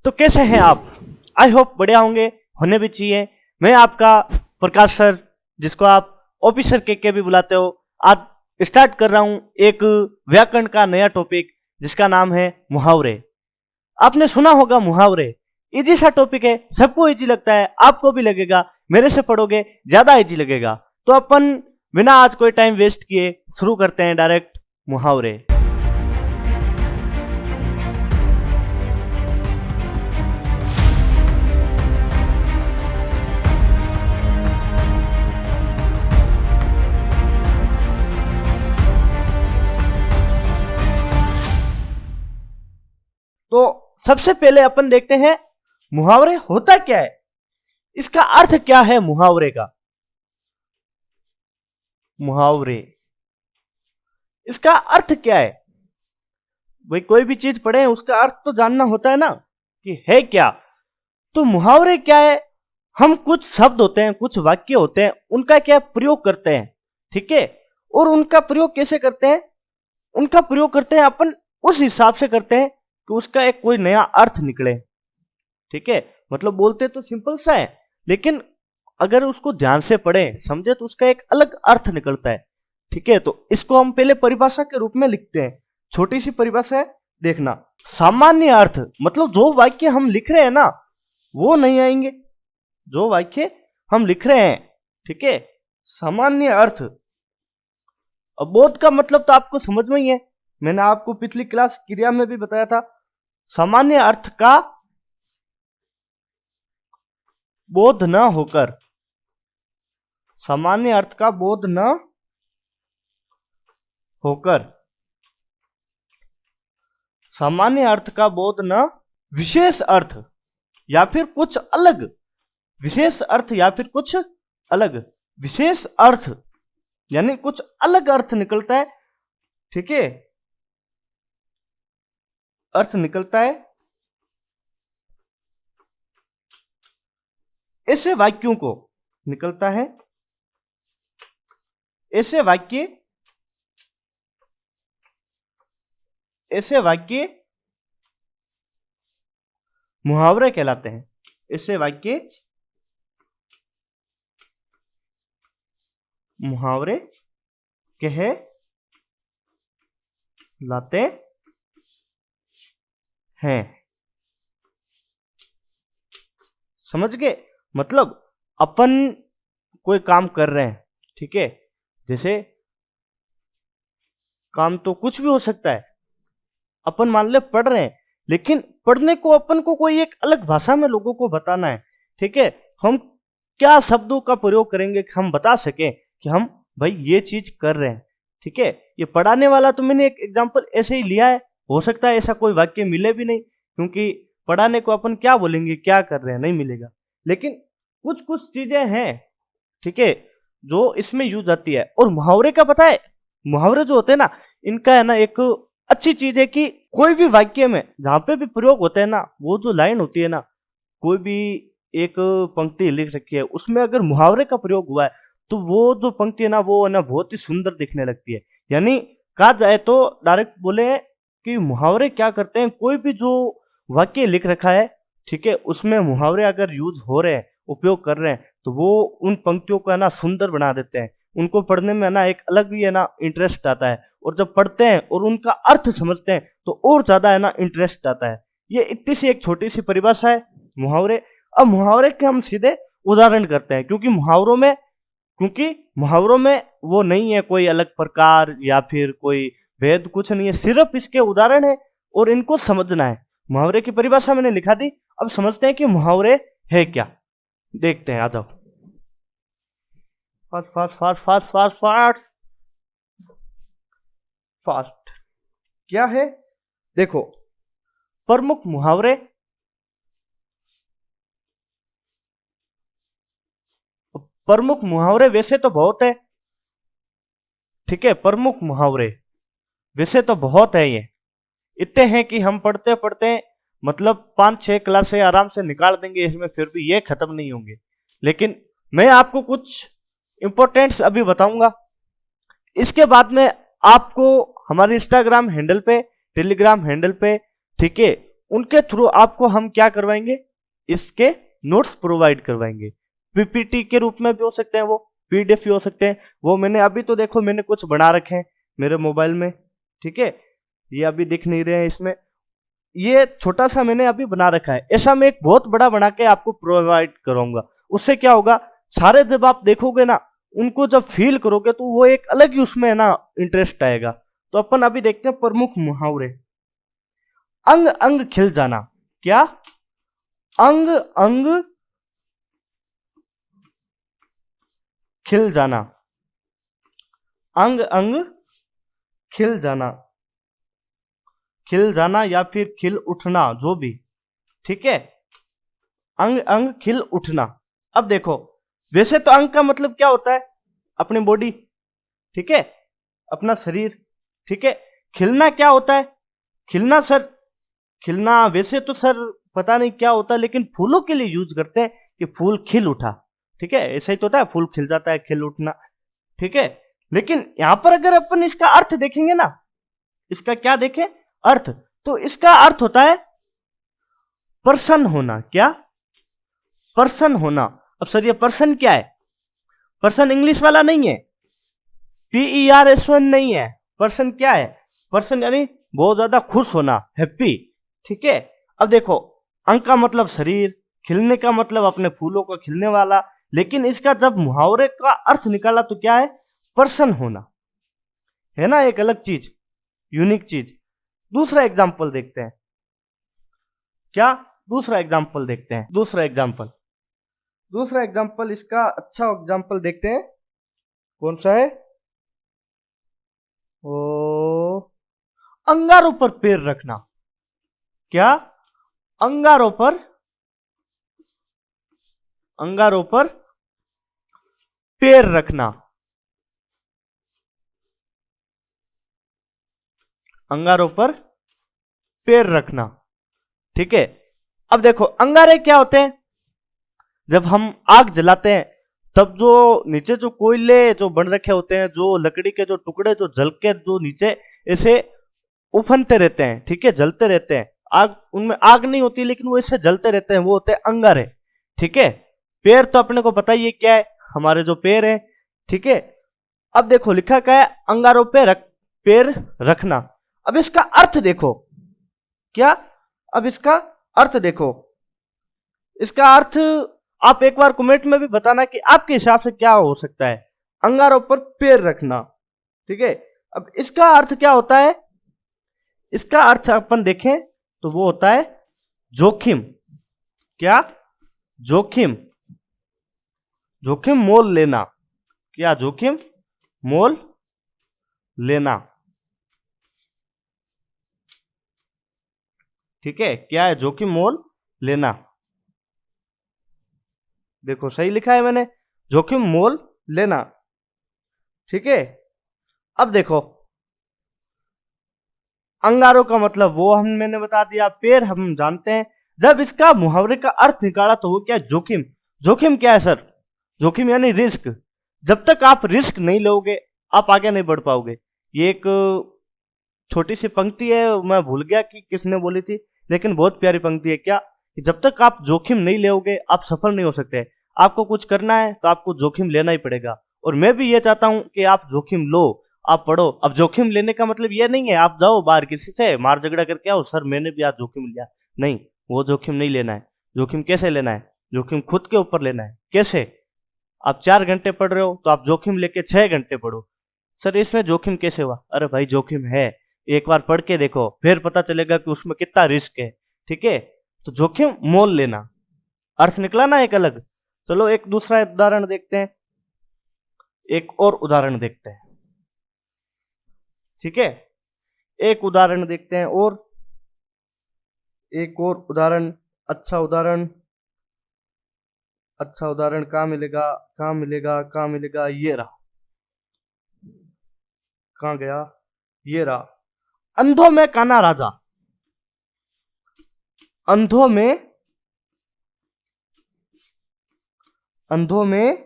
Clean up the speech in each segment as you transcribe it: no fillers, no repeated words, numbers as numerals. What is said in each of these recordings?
तो कैसे हैं आप? आई होप बढ़िया होंगे, होने भी चाहिए। मैं आपका प्रकाश सर, जिसको आप ऑफिसर के भी बुलाते हो, आज स्टार्ट कर रहा हूं एक व्याकरण का नया टॉपिक जिसका नाम है मुहावरे। आपने सुना होगा मुहावरे, इजी सा टॉपिक है, सबको इजी लगता है, आपको भी लगेगा। मेरे से पढ़ोगे ज्यादा इजी लगेगा। तो अपन बिना आज कोई टाइम वेस्ट किए शुरू करते हैं डायरेक्ट मुहावरे। तो सबसे पहले अपन देखते हैं मुहावरे होता क्या है, इसका अर्थ क्या है मुहावरे का। मुहावरे, इसका अर्थ क्या है? भाई कोई भी चीज पढ़े उसका अर्थ तो जानना होता है ना, कि है क्या। तो मुहावरे क्या है? हम कुछ शब्द होते हैं, कुछ वाक्य होते हैं, उनका क्या प्रयोग करते हैं, ठीक है। और उनका प्रयोग कैसे करते हैं? उनका प्रयोग करते हैं अपन उस हिसाब से करते हैं कि उसका एक कोई नया अर्थ निकले, ठीक है। मतलब बोलते तो सिंपल सा है, लेकिन अगर उसको ध्यान से पढ़े समझे तो उसका एक अलग अर्थ निकलता है, ठीक है। तो इसको हम पहले परिभाषा के रूप में लिखते हैं। छोटी सी परिभाषा है, देखना। सामान्य अर्थ मतलब जो वाक्य हम लिख रहे हैं ना वो नहीं आएंगे, जो वाक्य हम लिख रहे हैं, ठीक है। सामान्य अर्थ। अब बोध का मतलब तो आपको समझ में ही है, मैंने आपको पिछली क्लास क्रिया में भी बताया था। सामान्य अर्थ का बोध न होकर, सामान्य अर्थ का बोध न होकर, सामान्य अर्थ का बोध न, विशेष अर्थ या फिर कुछ अलग, विशेष अर्थ या फिर कुछ अलग, विशेष अर्थ यानी कुछ अलग अर्थ निकलता है, ठीक है। अर्थ निकलता है ऐसे वाक्यों को, निकलता है ऐसे वाक्य, ऐसे वाक्य मुहावरे कहलाते हैं। ऐसे वाक्य मुहावरे कहलाते हैं। समझ गए? मतलब अपन कोई काम कर रहे हैं, ठीक है। जैसे काम तो कुछ भी हो सकता है, अपन मान ले पढ़ रहे हैं, लेकिन पढ़ने को अपन को कोई एक अलग भाषा में लोगों को बताना है, ठीक है। हम क्या शब्दों का प्रयोग करेंगे कि हम बता सकें कि हम भाई ये चीज कर रहे हैं, ठीक है। ये पढ़ाने वाला तो मैंने एक एग्जांपल ऐसे ही लिया है, हो सकता है ऐसा कोई वाक्य मिले भी नहीं, क्योंकि पढ़ाने को अपन क्या बोलेंगे, क्या कर रहे हैं, नहीं मिलेगा। लेकिन कुछ कुछ चीजें हैं, ठीक है, जो इसमें यूज आती है। और मुहावरे का पता है, मुहावरे जो होते हैं ना, इनका है ना एक अच्छी चीज है कि कोई भी वाक्य में जहां पे भी प्रयोग होते हैं ना, वो जो लाइन होती है ना, कोई भी एक पंक्ति लिख रखी है उसमें अगर मुहावरे का प्रयोग हुआ है तो वो जो पंक्ति है ना, वो है ना बहुत ही सुंदर दिखने लगती है। यानी कहा जाए तो डायरेक्ट बोले कि मुहावरे क्या करते हैं, कोई भी जो वाक्य लिख रखा है, ठीक है, उसमें मुहावरे अगर यूज हो रहे हैं, उपयोग कर रहे हैं, तो वो उन पंक्तियों को है ना सुंदर बना देते हैं। उनको पढ़ने में है ना एक अलग ही है ना इंटरेस्ट आता है, और जब पढ़ते हैं और उनका अर्थ समझते हैं तो और ज्यादा है ना इंटरेस्ट आता है। ये इतनी सी एक छोटी सी परिभाषा है मुहावरे। अब मुहावरे के हम सीधे उदाहरण करते हैं, क्योंकि मुहावरों में वो नहीं है कोई अलग प्रकार या फिर कोई भेद, कुछ नहीं है, सिर्फ इसके उदाहरण है और इनको समझना है। मुहावरे की परिभाषा मैंने लिखा दी, अब समझते हैं कि मुहावरे है क्या। देखते हैं, आ जाओ। Fast fast fast fast fast fast fast क्या है? देखो, प्रमुख मुहावरे, प्रमुख मुहावरे वैसे तो बहुत है, ठीक है। प्रमुख मुहावरे वैसे तो बहुत है, ये इतने हैं कि हम पढ़ते पढ़ते मतलब 5-6 क्लासे आराम से निकाल देंगे इसमें, फिर भी ये खत्म नहीं होंगे। लेकिन मैं आपको कुछ इंपॉर्टेंट्स अभी बताऊंगा, इसके बाद में आपको हमारे इंस्टाग्राम हैंडल पे, टेलीग्राम हैंडल पे, ठीक है, उनके थ्रू आपको हम क्या करवाएंगे, इसके नोट्स प्रोवाइड करवाएंगे। पीपीटी के रूप में भी हो सकते हैं, वो पीडीएफ भी हो सकते हैं। वो मैंने अभी तो देखो मैंने कुछ बना रखे हैं मेरे मोबाइल में, ठीक है, ये अभी दिख नहीं रहे हैं इसमें, ये छोटा सा मैंने अभी बना रखा है। ऐसा मैं एक बहुत बड़ा बना के आपको प्रोवाइड करूंगा। उससे क्या होगा, सारे जब आप देखोगे ना, उनको जब फील करोगे तो वो एक अलग ही उसमें है ना इंटरेस्ट आएगा। तो अपन अभी देखते हैं प्रमुख मुहावरे। अंग अंग खिल जाना, क्या, अंग अंग खिल जाना, अंग अंग खिल जाना, खिल जाना या फिर खिल उठना, जो भी, ठीक है, अंग अंग खिल उठना। अब देखो, वैसे तो अंग का मतलब क्या होता है, अपनी बॉडी, ठीक है, अपना शरीर, ठीक है। खिलना क्या होता है, खिलना सर, खिलना वैसे तो सर पता नहीं क्या होता है, लेकिन फूलों के लिए यूज करते हैं कि फूल खिल उठा, ठीक है, ऐसा ही तो होता है, फूल खिल जाता है, खिल उठना, ठीक है। लेकिन यहां पर अगर अपन इसका अर्थ देखेंगे ना, इसका क्या देखें अर्थ, तो इसका अर्थ होता है प्रसन्न होना, क्या, प्रसन्न होना। अब सर ये पर्सन क्या है, पर्सन इंग्लिश वाला नहीं है, PERSON नहीं है, पर्सन क्या है, पर्सन यानी बहुत ज्यादा खुश होना, हैप्पी, ठीक है। अब देखो, अंग का मतलब शरीर, खिलने का मतलब अपने फूलों का खिलने वाला, लेकिन इसका जब मुहावरे का अर्थ निकाला तो क्या है, प्रसन्न होना, है ना, एक अलग चीज, यूनिक चीज। दूसरा एग्जाम्पल देखते हैं, क्या, दूसरा एग्जाम्पल देखते हैं, दूसरा एग्जाम्पल, दूसरा एग्जाम्पल इसका अच्छा एग्जाम्पल देखते हैं, कौन सा है, ओ, अंगारों पर पैर रखना, क्या, अंगारों पर, अंगारों पर पैर रखना, अंगारों पर पैर रखना, ठीक है। अब देखो, अंगारे क्या होते हैं, जब हम आग जलाते हैं तब जो नीचे जो कोयले जो बन रखे होते हैं, जो लकड़ी के जो टुकड़े जो जल के जो नीचे ऐसे उफनते रहते हैं, ठीक है, जलते रहते हैं, आग, उनमें आग नहीं होती लेकिन वो इससे जलते रहते हैं, वो होते हैं अंगारे, ठीक है। पैर तो अपने को पता ही है क्या है, हमारे जो पैर है, ठीक है। अब देखो लिखा क्या है, अंगारों पे पैर रखना। अब इसका अर्थ देखो, क्या, अब इसका अर्थ देखो, इसका अर्थ आप एक बार कमेंट में भी बताना कि आपके हिसाब से क्या हो सकता है, अंगारों पर पैर रखना, ठीक है। अब इसका अर्थ क्या होता है, इसका अर्थ अपन देखें तो वो होता है जोखिम, क्या, जोखिम, जोखिम मोल लेना, क्या, जोखिम मोल लेना, ठीक है, क्या है, जोखिम मोल लेना, देखो सही लिखा है मैंने, जोखिम मोल लेना, ठीक है। अब देखो, अंगारों का मतलब वो हम मैंने बता दिया, पैर हम जानते हैं। जब इसका मुहावरे का अर्थ निकाला तो वो क्या, जोखिम, जोखिम क्या है सर, जोखिम यानी रिस्क। जब तक आप रिस्क नहीं लोगे आप आगे नहीं बढ़ पाओगे। ये एक छोटी सी पंक्ति है, मैं भूल गया कि किसने बोली थी, लेकिन बहुत प्यारी पंक्ति है, क्या, कि जब तक आप जोखिम नहीं लोगे आप सफल नहीं हो सकते। आपको कुछ करना है तो आपको जोखिम लेना ही पड़ेगा, और मैं भी ये चाहता हूं कि आप जोखिम लो, आप पढ़ो। अब जोखिम लेने का मतलब ये नहीं है आप जाओ बाहर किसी से मार झगड़ा करके आओ, सर मैंने भी आज जोखिम लिया, नहीं, वो जोखिम नहीं लेना है। जोखिम कैसे लेना है, जोखिम खुद के ऊपर लेना है। कैसे, आप 4 घंटे पढ़ रहे हो तो आप जोखिम लेके 6 घंटे पढ़ो। सर इसमें जोखिम कैसे हुआ, अरे भाई जोखिम है, एक बार पढ़ के देखो फिर पता चलेगा कि उसमें कितना रिस्क है, ठीक है। तो जोखिम मोल लेना, अर्थ निकला ना एक अलग। चलो एक दूसरा उदाहरण देखते हैं, एक और उदाहरण देखते हैं, ठीक है, एक उदाहरण देखते हैं, और एक और उदाहरण, अच्छा उदाहरण, अच्छा उदाहरण कहाँ मिलेगा, कहाँ मिलेगा, कहाँ मिलेगा, ये रहा, कहाँ गया, ये रहा, अंधों में काना राजा, अंधों में, अंधों में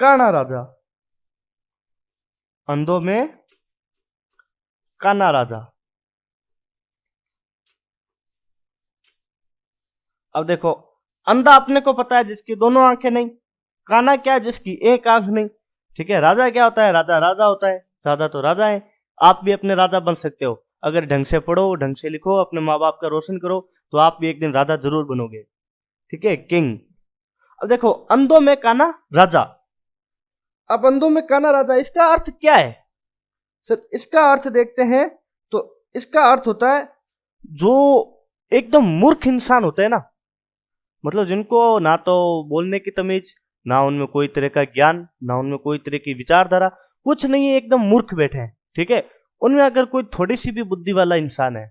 काना राजा, अंधों में काना राजा, अब देखो, अंधा अपने को पता है जिसकी दोनों आंखें नहीं, काना क्या जिसकी एक आंख नहीं, ठीक है। राजा क्या होता है, राजा राजा होता है, राजा तो राजा है। आप भी अपने राजा बन सकते हो, अगर ढंग से पढ़ो, ढंग से लिखो, अपने माँ बाप का रोशन करो, तो आप भी एक दिन राजा जरूर बनोगे, ठीक है, किंग। अब देखो, अंधों में काना राजा। अब अंधों में काना राजा, इसका अर्थ क्या है सर? इसका अर्थ देखते हैं तो इसका अर्थ होता है जो एकदम मूर्ख इंसान होते हैं ना, मतलब जिनको ना तो बोलने की तमीज, ना उनमें कोई तरह का ज्ञान, ना उनमें कोई तरह की विचारधारा, कुछ नहीं है, एकदम मूर्ख बैठे हैं, ठीक है। उनमें अगर कोई थोड़ी सी भी बुद्धि वाला इंसान है,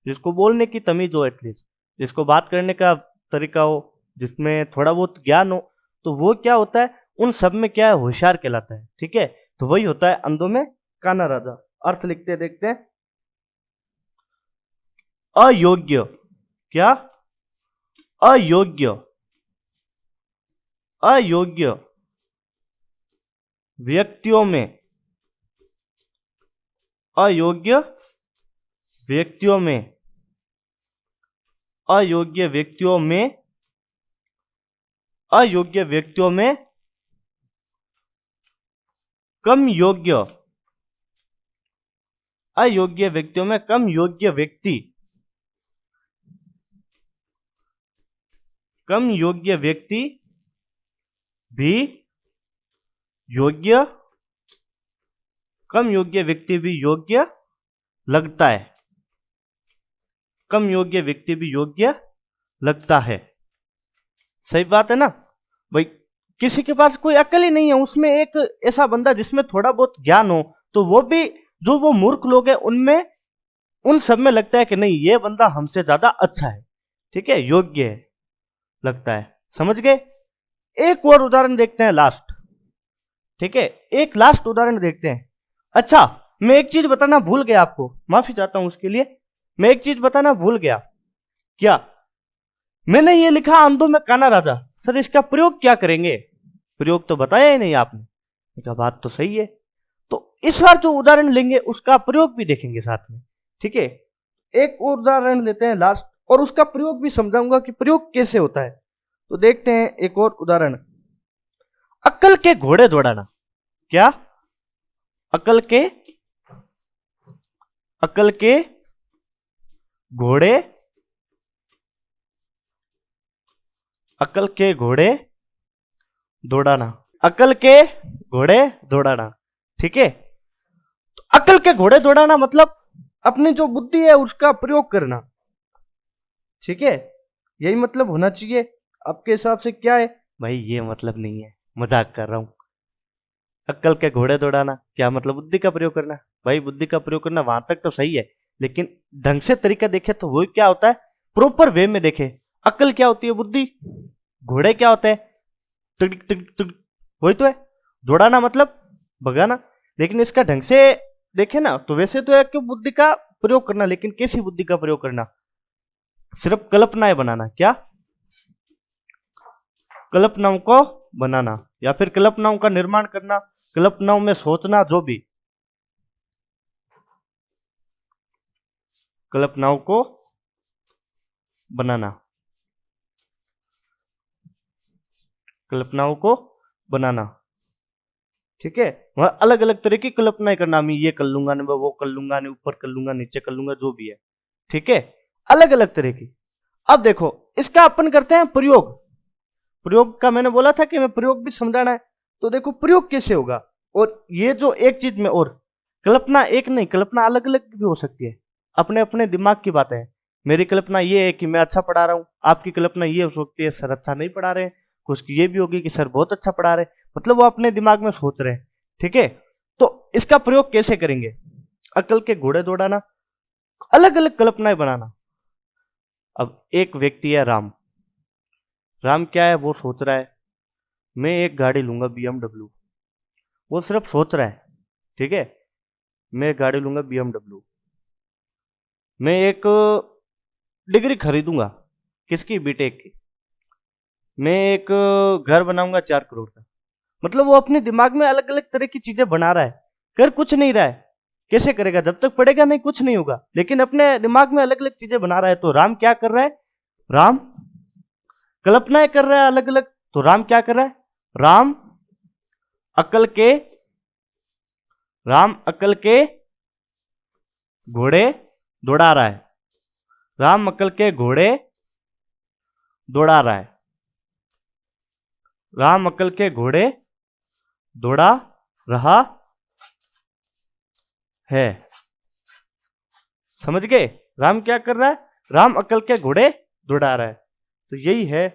जिसको बोलने की तमीज हो एटलीस्ट, जिसको बात करने का तरीका हो, जिसमें थोड़ा बहुत ज्ञान हो, तो वो क्या होता है, उन सब में क्या है, होशियार कहलाता है, ठीक है। तो वही होता है अंधों में काना राजा। अर्थ लिखते देखते हैं। अयोग्य, क्या? अयोग्य, अयोग्य व्यक्तियों में, अयोग्य व्यक्तियों में, अयोग्य व्यक्तियों में, अयोग्य व्यक्तियों में कम योग्य, अयोग्य व्यक्तियों में कम योग्य व्यक्ति, कम योग्य व्यक्ति भी योग्य, कम योग्य व्यक्ति भी योग्य लगता है, कम योग्य व्यक्ति भी योग्य लगता है। सही बात है ना भाई? किसी के पास कोई अकल ही नहीं है, उसमें एक ऐसा बंदा जिसमें थोड़ा बहुत ज्ञान हो, तो वो भी, जो वो मूर्ख लोग हैं उनमें, उन सब में लगता है कि नहीं, ये बंदा हमसे ज्यादा अच्छा है, ठीक है, योग्य है, लगता है। समझ गए? एक और उदाहरण देखते हैं लास्ट, ठीक है, एक लास्ट उदाहरण देखते हैं। अच्छा, मैं एक चीज बताना भूल गया आपको, माफी चाहता हूं उसके लिए। मैं एक चीज बताना भूल गया। क्या? मैंने ये लिखा अंधों में काना राजा, सर इसका प्रयोग क्या करेंगे? प्रयोग तो बताया ही नहीं आपने। कहा बात तो सही है, तो इस बार जो उदाहरण लेंगे उसका प्रयोग भी देखेंगे साथ में, ठीक है। एक और उदाहरण लेते हैं लास्ट, और उसका प्रयोग भी समझाऊंगा कि प्रयोग कैसे होता है। तो देखते हैं एक और उदाहरण। अक्ल के घोड़े दौड़ाना। क्या? अक्ल के, अक्ल के घोड़े, अक्ल के घोड़े दौड़ाना, अक्ल के घोड़े दौड़ाना, ठीक है। तो अक्ल के घोड़े दौड़ाना मतलब अपनी जो बुद्धि है उसका प्रयोग करना, ठीक है, यही मतलब होना चाहिए। आपके हिसाब से क्या है भाई? ये मतलब नहीं है, मजाक कर रहा हूं। अक्ल के घोड़े दौड़ाना क्या मतलब? बुद्धि का प्रयोग करना। भाई बुद्धि का प्रयोग करना वहां तक तो सही है, लेकिन ढंग से तरीका देखे तो वो क्या होता है, प्रॉपर वे में देखे। अक्ल क्या होती है? बुद्धि। घोड़े क्या होते हैं? तिड़क तिड़क तिड़क, वही तो है। दौड़ाना मतलब भगाना। लेकिन इसका ढंग से देखे ना तो वैसे तो है कि बुद्धि का प्रयोग करना, लेकिन कैसी बुद्धि का प्रयोग करना? सिर्फ कल्पनाएं बनाना। क्या? कल्पनाओं को बनाना, या फिर कल्पनाओं का निर्माण करना, कल्पनाओं में सोचना, जो भी, कल्पनाओं को बनाना, कल्पनाओं को बनाना, ठीक है। वह अलग अलग तरह की कल्पनाएं करना, मैं ये कर लूंगा, मैं वो कर लूंगा, मैं ऊपर कर लूंगा, नीचे कर लूंगा, जो भी है, ठीक है, अलग अलग तरह की। अब देखो, इसका अपन करते हैं प्रयोग। प्रयोग का मैंने बोला था कि मैं प्रयोग भी समझाना है, तो देखो प्रयोग कैसे होगा। और ये जो एक चीज में, और कल्पना एक नहीं, कल्पना अलग अलग भी हो सकती है, अपने अपने दिमाग की बात है। मेरी कल्पना ये है कि मैं अच्छा पढ़ा रहा हूँ, आपकी कल्पना ये हो सकती है सर अच्छा नहीं पढ़ा रहे हैं, कुछ की ये भी होगी कि सर बहुत अच्छा पढ़ा रहे हैं, मतलब वो अपने दिमाग में सोच रहे हैं, ठीक है। तो इसका प्रयोग कैसे करेंगे? अकल के घोड़े दौड़ाना, अलग अलग कल्पनाएं बनाना। अब एक व्यक्ति है राम। राम क्या है? वो सोच रहा है मैं एक गाड़ी लूंगा BMW। वो सिर्फ सोच रहा है, ठीक है, मैं एक गाड़ी लूंगा BMW। मैं एक डिग्री खरीदूंगा, किसकी? बीटेक की। मैं एक घर बनाऊंगा 4 करोड़ का। मतलब वो अपने दिमाग में अलग अलग तरह की चीजें बना रहा है, कर कुछ नहीं रहा है। कैसे करेगा? जब तक पढ़ेगा नहीं कुछ नहीं होगा, लेकिन अपने दिमाग में अलग अलग चीजें बना रहा है। तो राम क्या कर रहा है? राम कल्पनाएं कर रहा है अलग अलग। तो राम क्या कर रहा है? राम अकल के घोड़े दौड़ा रहा है। राम अकल के घोड़े दौड़ा रहा है। राम अकल के घोड़े दौड़ा रहा है। समझ गए? राम क्या कर रहा है? राम अकल के घोड़े दौड़ा रहा है। तो यही है।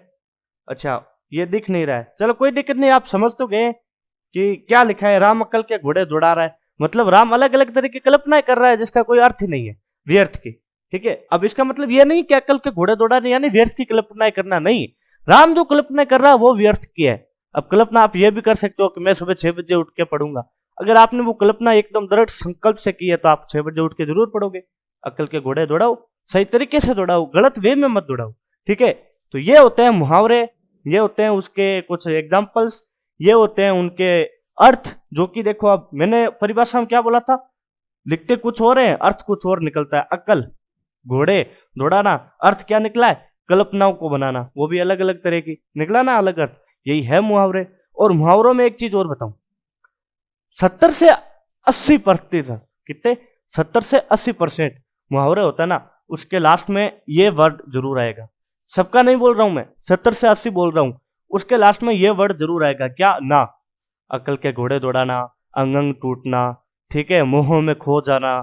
अच्छा, ये दिख नहीं रहा है, चलो कोई दिक्कत नहीं, आप समझ तो गए कि क्या लिखा है। राम अकल के घोड़े दौड़ा रहा है, मतलब राम अलग अलग तरह की कल्पनाएं कर रहा है जिसका कोई अर्थ ही नहीं है, व्यर्थ की। ठीक है, अब इसका मतलब ये नहीं कि अकल के घोड़े दौड़ा रहे यानी व्यर्थ की कल्पनाएं करना, नहीं। राम जो कल्पनाएं कर रहा है वो व्यर्थ की है। अब कल्पना आप ये भी कर सकते हो कि मैं सुबह 6 बजे उठ के पढ़ूंगा। अगर आपने वो कल्पना एकदम दृढ़ संकल्प से की है तो आप 6 बजे उठ के जरूर पढ़ोगे। अकल के घोड़े दौड़ाओ, सही तरीके से दौड़ाओ, गलत वे में मत दौड़ाओ। ठीक है, तो ये होते हैं मुहावरे, ये होते हैं उसके कुछ एग्जाम्पल्स, ये होते हैं उनके अर्थ। जो कि देखो, अब मैंने परिभाषा में क्या बोला था, लिखते कुछ और है, अर्थ कुछ और निकलता है। अकल घोड़े दौड़ाना, अर्थ क्या निकला है? कल्पनाओं को बनाना, वो भी अलग अलग तरह की निकला ना, अलग अर्थ। यही है मुहावरे। और मुहावरों में एक चीज और बताऊं, 70 से 80%, कितने? 70 से 80% मुहावरे होता है ना, उसके लास्ट में ये वर्ड जरूर आएगा। सबका नहीं बोल रहा हूं मैं, 70 से 80 बोल रहा हूं, उसके लास्ट में ये वर्ड जरूर आएगा। क्या? ना। अकल के घोड़े दौड़ाना, अंग अंग टूटना, ठीक है, मोह में खो जाना,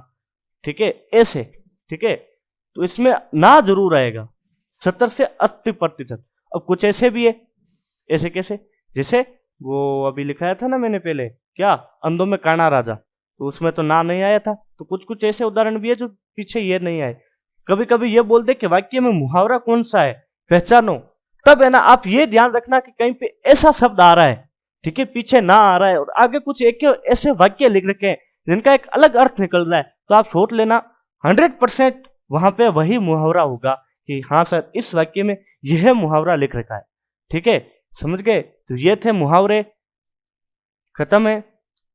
ठीक है, ऐसे। ठीक है, तो इसमें ना जरूर आएगा 70 से 80%। अब कुछ ऐसे भी है, ऐसे कैसे? जैसे वो अभी लिखाया था ना मैंने पहले, क्या? अंधों में काना राजा, तो उसमें तो ना नहीं आया था। तो कुछ कुछ ऐसे उदाहरण भी है जो पीछे ये नहीं आए। कभी कभी ये बोल दे कि वाक्य में मुहावरा कौन सा है, पहचानो, तब है ना आप ये ध्यान रखना कि कहीं पे ऐसा शब्द आ रहा है, ठीक है, पीछे ना आ रहा है और आगे कुछ एक ऐसे वाक्य लिख रखे हैं जिनका एक अलग अर्थ निकल रहा है, तो आप सोच लेना 100% वहां पे वही मुहावरा होगा कि हाँ सर, इस वाक्य में यह मुहावरा लिख रखा है। ठीक है, समझ गए? तो ये थे मुहावरे, खत्म है।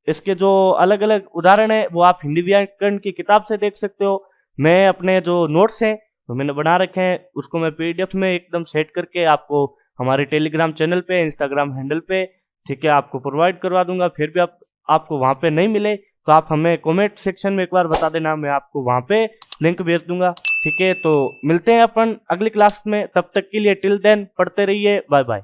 इसके जो अलग अलग उदाहरण है वो आप हिंदी व्याकरण की किताब से देख सकते हो। मैं अपने जो नोट्स हैं वो मैंने बना रखे हैं, उसको मैं पीडीएफ में एकदम सेट करके आपको हमारे टेलीग्राम चैनल पे, इंस्टाग्राम हैंडल पे, ठीक है, आपको प्रोवाइड करवा दूंगा। फिर भी आपको वहां पे नहीं मिले तो आप हमें कमेंट सेक्शन में एक बार बता देना, मैं आपको वहां पे लिंक भेज दूंगा। ठीक है, तो मिलते हैं अपन अगली क्लास में, तब तक के लिए टिल देन पढ़ते रहिए, बाय बाय।